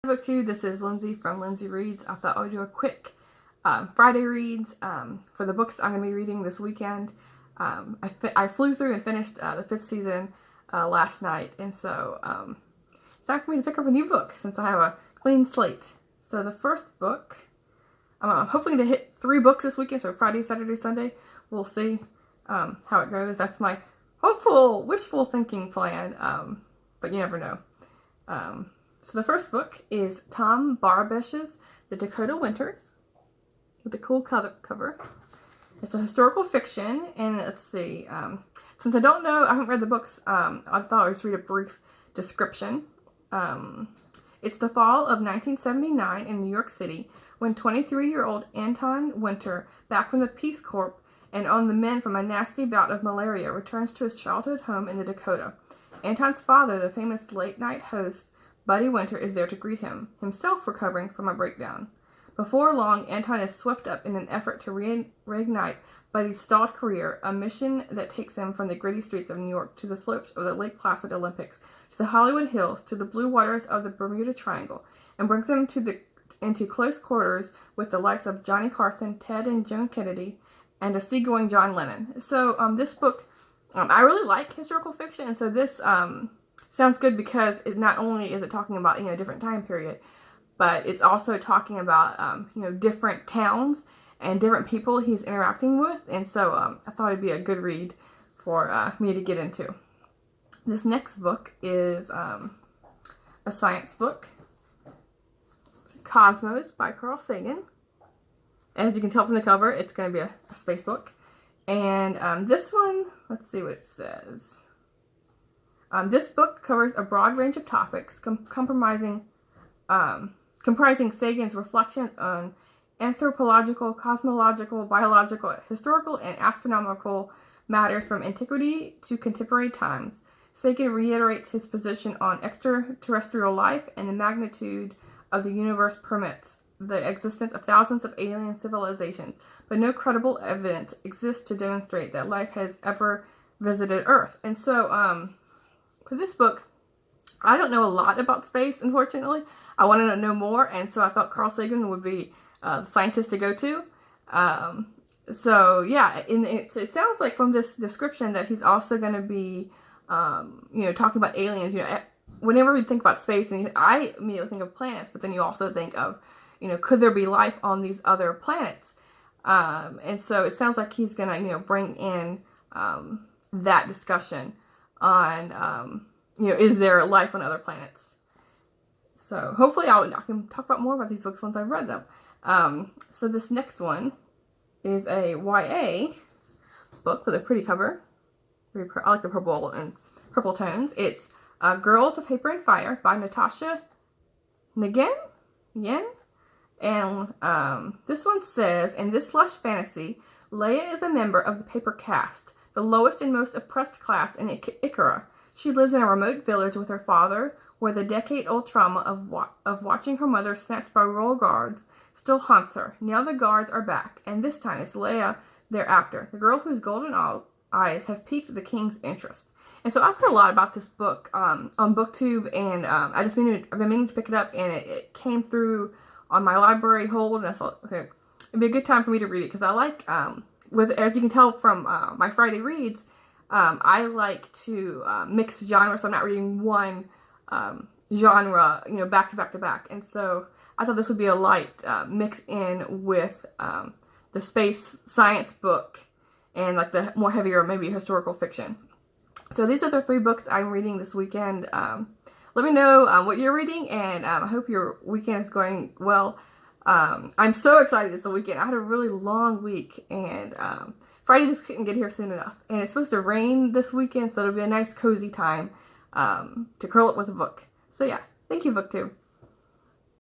Book 2, this is Lindsay from Lindsay Reads. I thought I would do a quick Friday reads for the books I'm going to be reading this weekend. I flew through and finished the 5th season last night, and so it's time for me to pick up a new book since I have a clean slate. So the first book, I'm hopefully going to hit 3 books this weekend, so Friday, Saturday, Sunday. We'll see how it goes. That's my hopeful, wishful thinking plan, but you never know. So the first book is Tom Barbesh's The Dakota Winters, with a cool cover. It's a historical fiction, and let's see, since I don't know, I haven't read the books, I thought I'd just read a brief description. It's the fall of 1979 in New York City, when 23-year-old Anton Winter, back from the Peace Corps and on the mend from a nasty bout of malaria, returns to his childhood home in the Dakota. Anton's father, the famous late-night host, Buddy Winter, is there to greet him, himself recovering from a breakdown. Before long, Anton is swept up in an effort to reignite Buddy's stalled career, a mission that takes him from the gritty streets of New York to the slopes of the Lake Placid Olympics, to the Hollywood Hills, to the blue waters of the Bermuda Triangle, and brings him into close quarters with the likes of Johnny Carson, Ted and Joan Kennedy, and a seagoing John Lennon. So this book, I really like historical fiction, and so this sounds good because it not only is it talking about, a different time period, but it's also talking about, different towns and different people he's interacting with. And so I thought it'd be a good read for me to get into. This next book is a science book. It's Cosmos by Carl Sagan. As you can tell from the cover, it's going to be a space book. And this one, let's see what it says. This book covers a broad range of topics comprising Sagan's reflections on anthropological, cosmological, biological, historical, and astronomical matters from antiquity to contemporary times. Sagan reiterates his position on extraterrestrial life and the magnitude of the universe permits the existence of thousands of alien civilizations, but no credible evidence exists to demonstrate that life has ever visited Earth. And so, for this book, I don't know a lot about space, unfortunately. I wanted to know more, and so I thought Carl Sagan would be the scientist to go to. So yeah, it sounds like from this description that he's also going to be, talking about aliens. Whenever we think about space, and I immediately think of planets, but then you also think of, could there be life on these other planets? And so it sounds like he's going to, bring in that discussion on, is there life on other planets? So hopefully I can talk about more about these books once I've read them. So this next one is a YA book with a pretty cover. I like the purple and purple tones. It's Girls of Paper and Fire by Natasha Yen. And this one says, in this slush fantasy, Leia is a member of the paper caste, the lowest and most oppressed class in Ikara. She lives in a remote village with her father, where the decade-old trauma of watching her mother snatched by royal guards still haunts her. Now the guards are back, and this time it's Leia thereafter, the girl whose golden eyes have piqued the king's interest. And so I've heard a lot about this book on BookTube, and I've been meaning to pick it up, and it came through on my library hold, and I thought, okay, it'd be a good time for me to read it, because I like, as you can tell from my Friday reads, I like to mix genres, so I'm not reading one genre, back to back to back. And so I thought this would be a light mix in with the space science book and like the more heavier, maybe historical fiction. So these are the 3 books I'm reading this weekend. Let me know what you're reading, and I hope your weekend is going well. I'm so excited it's the weekend. I had a really long week, and Friday just couldn't get here soon enough. And it's supposed to rain this weekend, so it'll be a nice cozy time to curl up with a book. So yeah, thank you, BookTube.